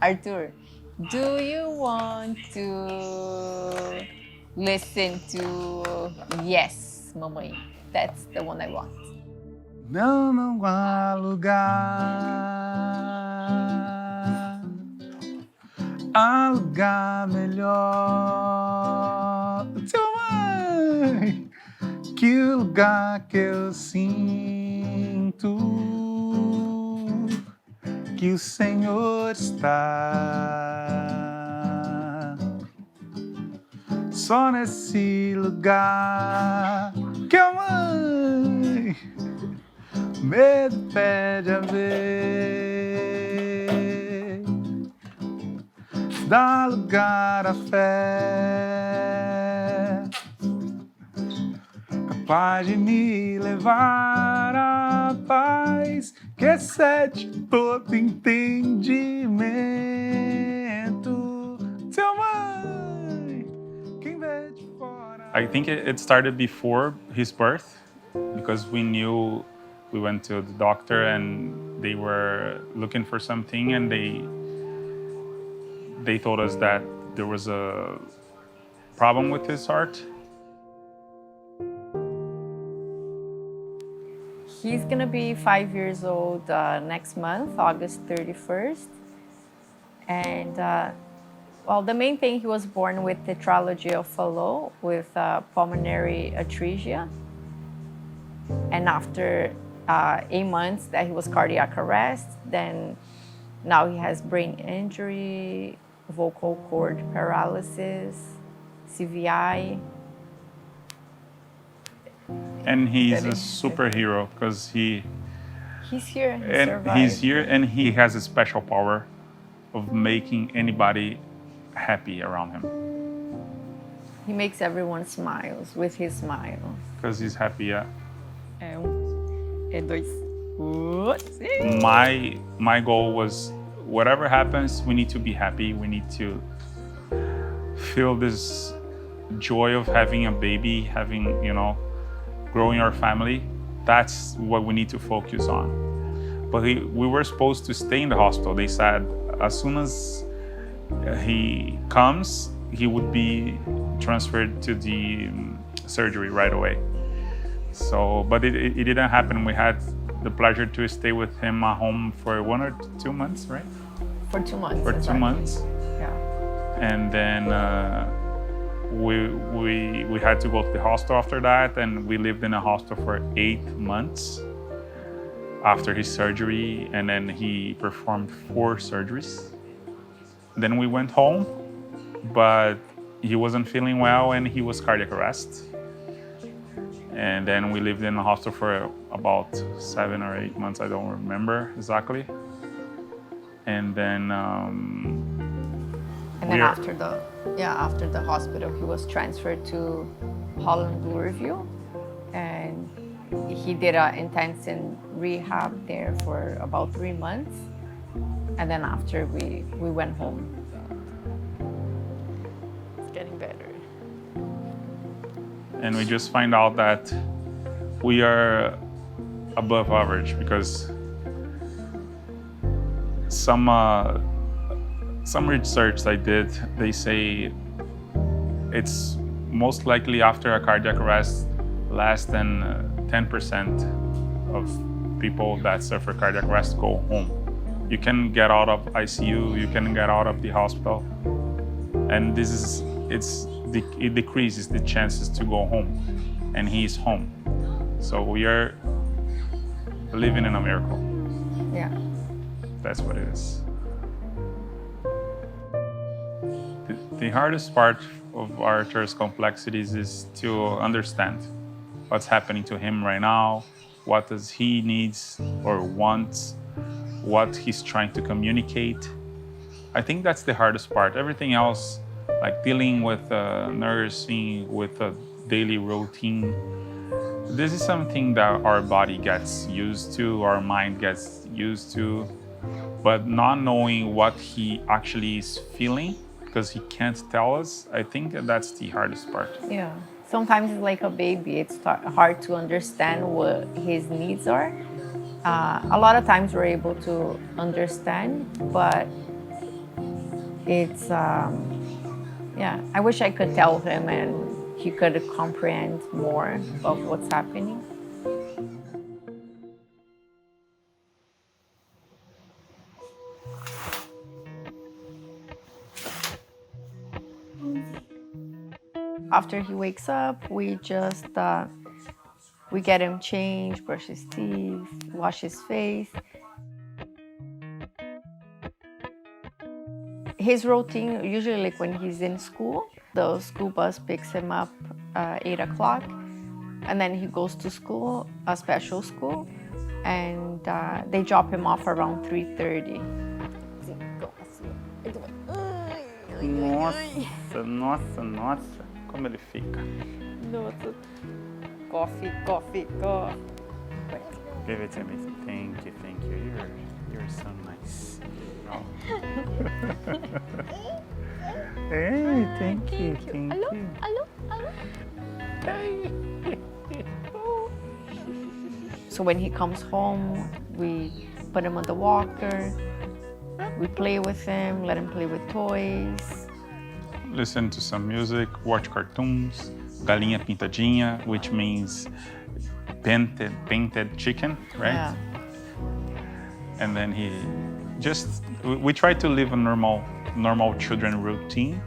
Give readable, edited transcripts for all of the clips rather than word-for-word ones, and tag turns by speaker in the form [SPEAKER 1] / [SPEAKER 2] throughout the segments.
[SPEAKER 1] Arthur, do you want to listen to Yes, Mamãe? That's the one I want.
[SPEAKER 2] Não há lugar melhor, teu mãe, que o lugar que eu sinto que o Senhor está. Só nesse lugar que a mãe medo pede a ver, dá lugar à fé, capaz de me levar à paz que excede todo entendimento. Teu mãe, quem vê de fora. I think it started before his birth because we knew. We went to the doctor and they were looking for something and they told us that there was a problem with his heart.
[SPEAKER 1] He's gonna be 5 years old next month, August 31st. And well, the main thing, he was born with tetralogy of Fallot with pulmonary atresia. And after 8 months that he was cardiac arrest, then now he has brain injury, vocal cord paralysis, CVI.
[SPEAKER 2] And he's a superhero because
[SPEAKER 1] he's here.
[SPEAKER 2] He's here and he has a special power of making anybody happy around him.
[SPEAKER 1] He makes everyone smiles with his smile.
[SPEAKER 2] Because he's happy, yeah.
[SPEAKER 1] Dois.
[SPEAKER 2] My goal was whatever happens, we need to be happy. We need to feel this joy of having a baby, having, growing our family. That's what we need to focus on. But we were supposed to stay in the hospital. They said as soon as he comes, he would be transferred to the surgery right away. So, but it didn't happen. We had the pleasure to stay with him at home for 1 or 2 months, right?
[SPEAKER 1] For 2 months.
[SPEAKER 2] For 2 months.
[SPEAKER 1] Yeah.
[SPEAKER 2] And then we had to go to the hospital after that, and we lived in a hospital for 8 months after his surgery, and then he performed 4 surgeries. Then we went home, but he wasn't feeling well and he was cardiac arrest. And then we lived in the hospital for about 7 or 8 months, I don't remember exactly. And then
[SPEAKER 1] after the hospital, he was transferred to Holland Bloorview, and he did an intensive rehab there for about 3 months. And then after we went home. It's getting better.
[SPEAKER 2] And we just find out that we are above average because some research I did, they say it's most likely after a cardiac arrest, less than 10% of people that suffer cardiac arrest go home. You can get out of ICU, you can get out of the hospital, and it decreases the chances to go home, and he is home. So we are living in a miracle.
[SPEAKER 1] Yeah.
[SPEAKER 2] That's what it is. The hardest part of Arthur's complexities is to understand what's happening to him right now, what does he needs or wants, what he's trying to communicate. I think that's the hardest part. Everything else, like dealing with nursing, with a daily routine, this is something that our body gets used to, our mind gets used to, but not knowing what he actually is feeling because he can't tell us, I think that's the hardest part.
[SPEAKER 1] Yeah. Sometimes it's like a baby. It's hard to understand what his needs are. A lot of times we're able to understand, but it's yeah. I wish I could tell him and he could comprehend more of what's happening. After he wakes up, we just we get him changed, brush his teeth, wash his face. His routine, usually like when he's in school, the school bus picks him up 8 o'clock, and then he goes to school, a special school, and they drop him off around 3:30.
[SPEAKER 2] Nossa, nossa, nossa. Como ele fica.
[SPEAKER 1] Nossa. Coffee, coffee, coffee.
[SPEAKER 2] Give it to me. Thank you, thank you. You're so nice. Oh. Hey, thank you, thank
[SPEAKER 1] Hello,
[SPEAKER 2] you.
[SPEAKER 1] hello, hello. So when he comes home, we put him on the walker, we play with him, let him play with toys.
[SPEAKER 2] Listen to some music, watch cartoons, galinha pintadinha, which means painted chicken, right?
[SPEAKER 1] Yeah.
[SPEAKER 2] And then we try to live a normal children routine.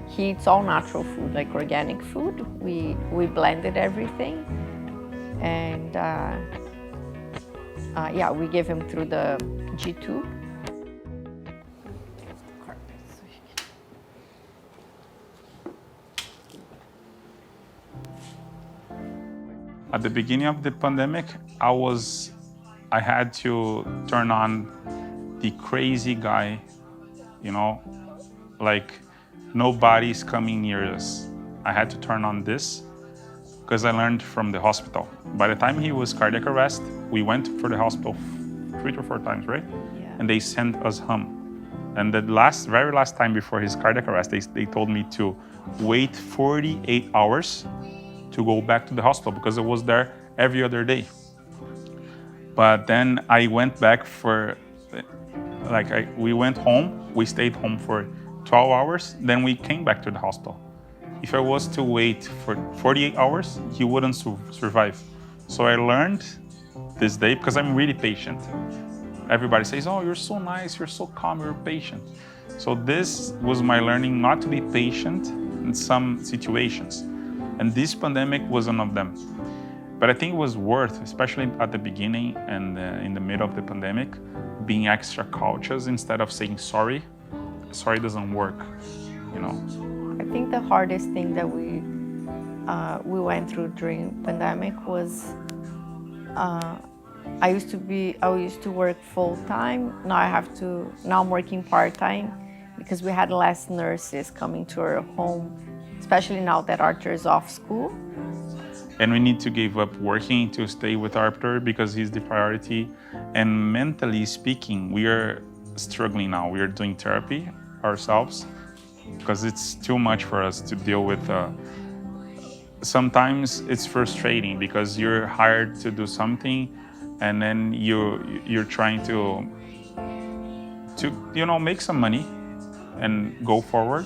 [SPEAKER 1] He eats all natural food, like organic food. We blended everything, and yeah, we give him through the G tube.
[SPEAKER 2] At the beginning of the pandemic, I had to turn on the crazy guy, you know, like nobody's coming near us. I had to turn on this because I learned from the hospital. By the time he was cardiac arrest, we went for the hospital 3 or 4 times, right?
[SPEAKER 1] Yeah.
[SPEAKER 2] And they sent us home. And the very last time before his cardiac arrest, they told me to wait 48 hours to go back to the hospital because I was there every other day. But then I went back we went home, we stayed home for 12 hours, then we came back to the hospital. If I was to wait for 48 hours, he wouldn't survive. So I learned this day, because I'm really patient. Everybody says, oh, you're so nice, you're so calm, you're patient. So this was my learning not to be patient in some situations. And this pandemic was one of them. But I think it was worth, especially at the beginning and in the middle of the pandemic, being extra cautious instead of saying sorry. Sorry doesn't work, you know.
[SPEAKER 1] I think the hardest thing that we went through during pandemic was I used to work full time. Now I'm working part time because we had less nurses coming to our home, especially now that Arthur is off school.
[SPEAKER 2] And we need to give up working to stay with Arthur because he's the priority. And mentally speaking, we are struggling now. We are doing therapy ourselves because it's too much for us to deal with. Sometimes it's frustrating because you're hired to do something and then you're trying to make some money and go forward.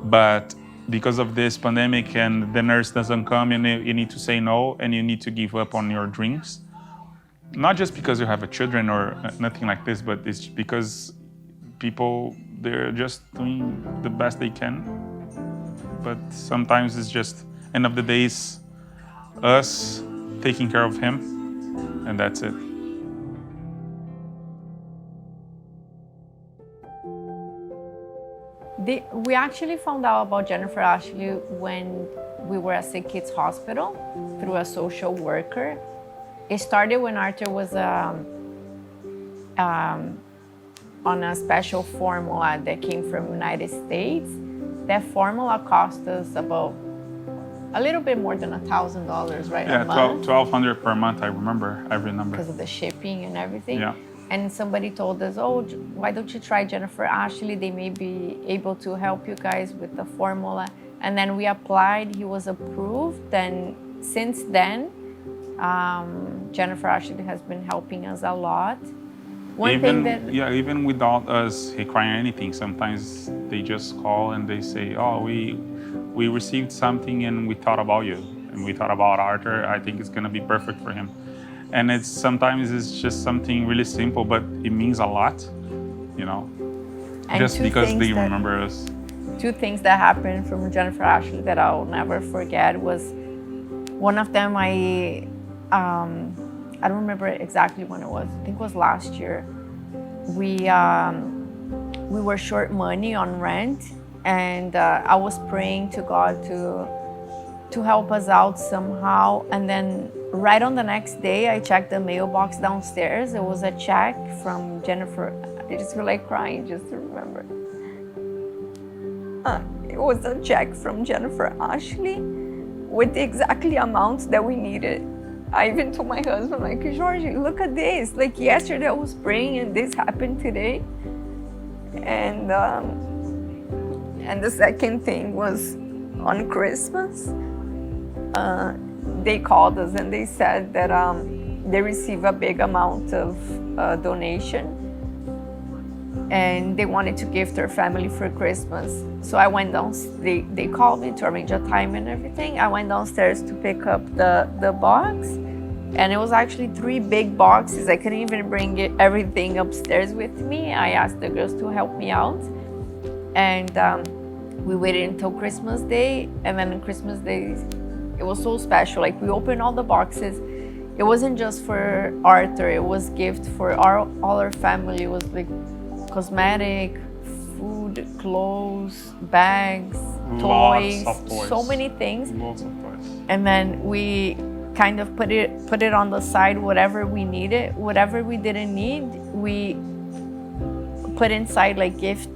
[SPEAKER 2] But because of this pandemic and the nurse doesn't come, you need to say no and you need to give up on your dreams. Not just because you have a children or nothing like this, but it's because people, they're just doing the best they can. But sometimes it's just, end of the day, it's us taking care of him, and that's it.
[SPEAKER 1] We actually found out about Jennifer Ashley when we were at Sick Kids Hospital through a social worker. It started when Arthur was on a special formula that came from the United States. That formula cost us about a little bit more than $1,000, right?
[SPEAKER 2] Yeah,
[SPEAKER 1] a month.
[SPEAKER 2] $1,200 per month. I remember every number.
[SPEAKER 1] Because of the shipping and everything.
[SPEAKER 2] Yeah.
[SPEAKER 1] And somebody told us, oh, why don't you try Jennifer Ashley? They may be able to help you guys with the formula. And then we applied, he was approved. And since then, Jennifer Ashley has been helping us a lot. One thing that
[SPEAKER 2] even without us requiring anything, sometimes they just call and they say, "Oh, we received something and we thought about you and we thought about Arthur. I think it's gonna be perfect for him." And it's just something really simple, but it means a lot, you know,
[SPEAKER 1] and
[SPEAKER 2] just
[SPEAKER 1] two
[SPEAKER 2] because
[SPEAKER 1] things
[SPEAKER 2] they
[SPEAKER 1] that-
[SPEAKER 2] remember us.
[SPEAKER 1] two things that happened from Jennifer Ashley that I'll never forget was one of them I don't remember exactly when it was. I think it was last year. We were short money on rent, and I was praying to God to help us out somehow. And then right on the next day, I checked the mailbox downstairs. It was a check from Jennifer. I just feel like crying just to remember. It was a check from Jennifer Ashley with the exactly amount that we needed. I even told my husband, like, Georgie, look at this. Like, yesterday I was praying and this happened today. And the second thing was on Christmas. They called us and they said that they received a big amount of donation and they wanted to gift their family for Christmas. So I went down, they called me to arrange a time and everything. I went downstairs to pick up the box, and it was actually 3 big boxes. I couldn't even bring everything upstairs with me. I asked the girls to help me out. And we waited until Christmas Day, and then on Christmas Day, it was so special. Like, we opened all the boxes. It wasn't just for Arthur, it was gift for all our family. It was like cosmetic, food, clothes, bags, toys,
[SPEAKER 2] Lots of toys.
[SPEAKER 1] so many things.
[SPEAKER 2] Lots of toys.
[SPEAKER 1] And then we kind of put it on the side, whatever we needed. Whatever we didn't need, we put inside like gift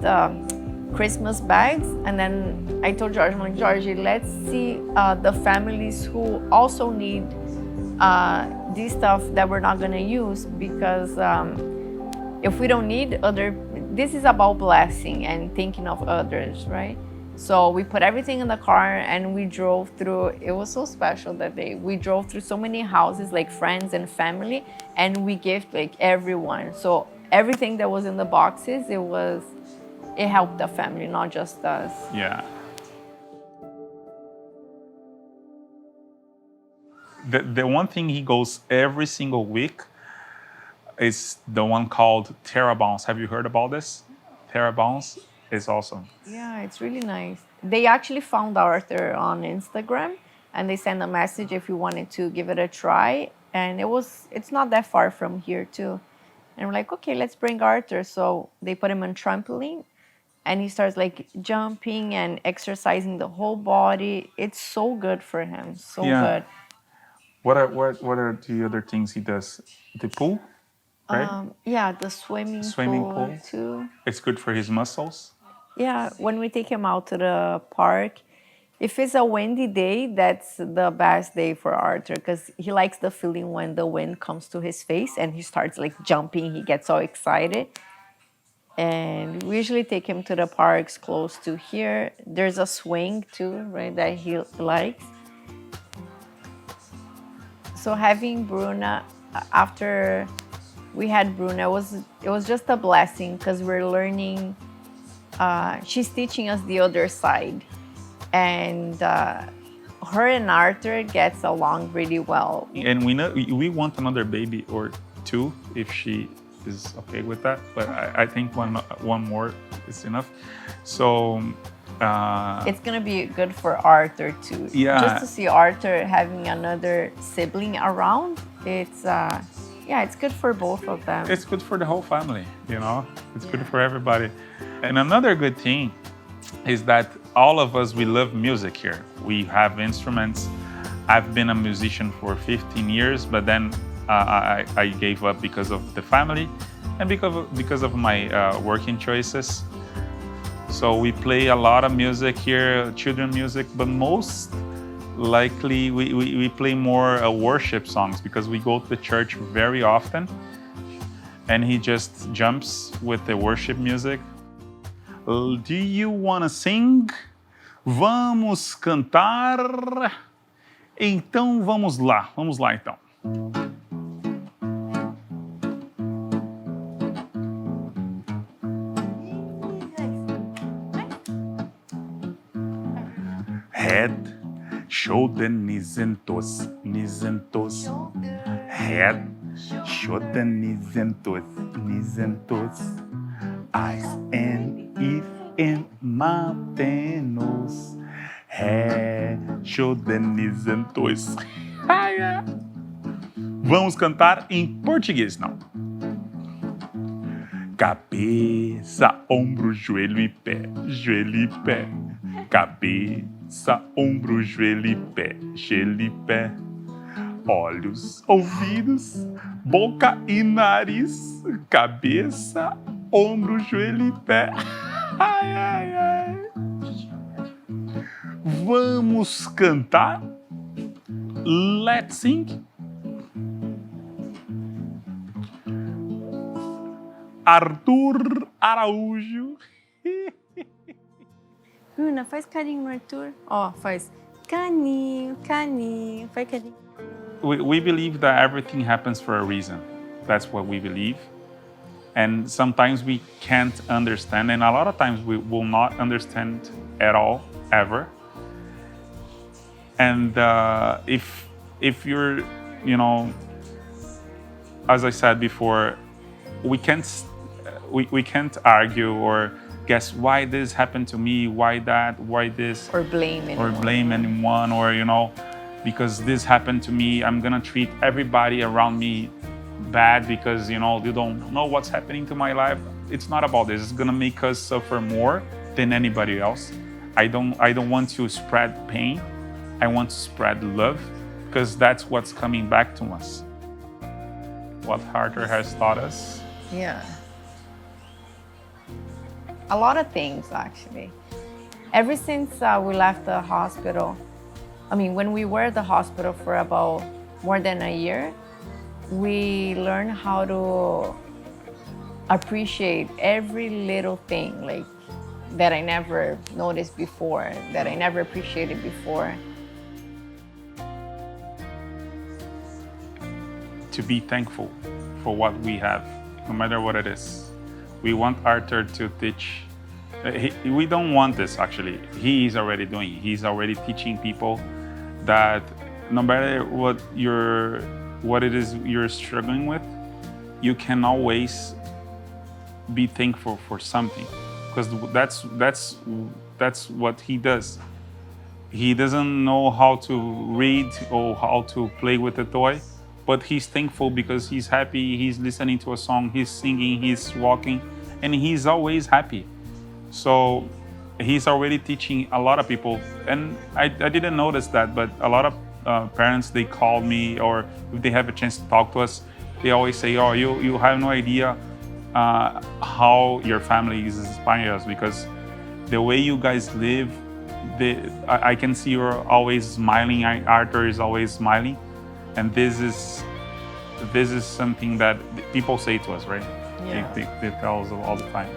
[SPEAKER 1] Christmas bags. And then I told George, I'm like, Georgie, let's see the families who also need this stuff that we're not gonna use, because if we don't need this is about blessing and thinking of others, right? So we put everything in the car and we drove through. It was so special that day. We drove through so many houses, like friends and family, and we gave like everyone. So everything that was in the boxes, it helped the family, not just us.
[SPEAKER 2] Yeah. The one thing he goes every single week is the one called Terra Bounce. Have you heard about this? Terra Bounce is awesome.
[SPEAKER 1] Yeah, it's really nice. They actually found Arthur on Instagram and they sent a message if you wanted to give it a try. And it's not that far from here too. And we're like, okay, let's bring Arthur. So they put him on trampoline and he starts like jumping and exercising the whole body. It's so good for him, so good.
[SPEAKER 2] What are the other things he does? The pool, right?
[SPEAKER 1] Yeah, the swimming pool too.
[SPEAKER 2] It's good for his muscles.
[SPEAKER 1] Yeah, when we take him out to the park, if it's a windy day, that's the best day for Arthur, because he likes the feeling when the wind comes to his face and he starts like jumping, he gets all excited. And we usually take him to the parks close to here. There's a swing too, right, that he likes. So having Bruna, after we had Bruna, it was just a blessing, because we're learning. She's teaching us the other side, and her and Arthur gets along really well.
[SPEAKER 2] And we want another baby or 2 if she is okay with that. But I think one more is enough. So.
[SPEAKER 1] It's gonna be good for Arthur too.
[SPEAKER 2] Yeah.
[SPEAKER 1] Just to see Arthur having another sibling around, it's good for both of them.
[SPEAKER 2] It's good for the whole family, you know? It's good for everybody. And another good thing is that all of us, we love music here. We have instruments. I've been a musician for 15 years, but then I gave up because of the family and because of my working choices. So we play a lot of music here, children's music, but most likely we play more worship songs, because we go to the church very often and he just jumps with the worship music. Do you want to sing? Vamos cantar? Então vamos lá então. Head, shoulder, knees and toes, knees and toes. Head, shoulder, knees and toes, knees and toes. Eyes and ears and mouth and nose. Head, shoulder, knees and toes. Vamos cantar em português, não. Cabeça, ombro, joelho e pé, joelho e pé. Cabeça, ombro, joelho e pé, joelho e pé. Olhos, ouvidos, boca e nariz. Cabeça, ombro, joelho e pé. Ai, ai, ai. Vamos cantar? Let's sing. Arthur Araújo.
[SPEAKER 1] Bruna, faz carinho no Arthur. Ó, faz carinho, carinho, faz carinho.
[SPEAKER 2] We believe that everything happens for a reason. That's what we believe. And sometimes we can't understand, and a lot of times we will not understand at all, ever. And if you're, as I said before, we can't argue or guess why this happened to me, why that, why this,
[SPEAKER 1] Or blame anyone.
[SPEAKER 2] or because this happened to me, I'm gonna treat everybody around me bad because you don't know what's happening to my life. It's not about this. It's gonna make us suffer more than anybody else. I don't want to spread pain. I want to spread love because that's what's coming back to us. What Arthur has taught us.
[SPEAKER 1] Yeah. A lot of things, actually. Ever since we left the hospital, when we were at the hospital for about more than a year, we learned how to appreciate every little thing, like that I never noticed before, that I never appreciated before.
[SPEAKER 2] To be thankful for what we have, no matter what it is. We want Arthur to teach. We don't want this, actually. He is already doing it. He's already teaching people that no matter what it is you're struggling with, you can always be thankful for something, because that's what he does. He doesn't know how to read or how to play with a toy, but he's thankful because he's happy, he's listening to a song, he's singing, he's walking, and he's always happy. So he's already teaching a lot of people. And I didn't notice that, but a lot of parents, they call me, or if they have a chance to talk to us, they always say, oh, you have no idea how your family is inspiring us, because the way you guys live, I can see you're always smiling. Arthur is always smiling. And this is something that people say to us, right?
[SPEAKER 1] Yeah.
[SPEAKER 2] They tell us all the time.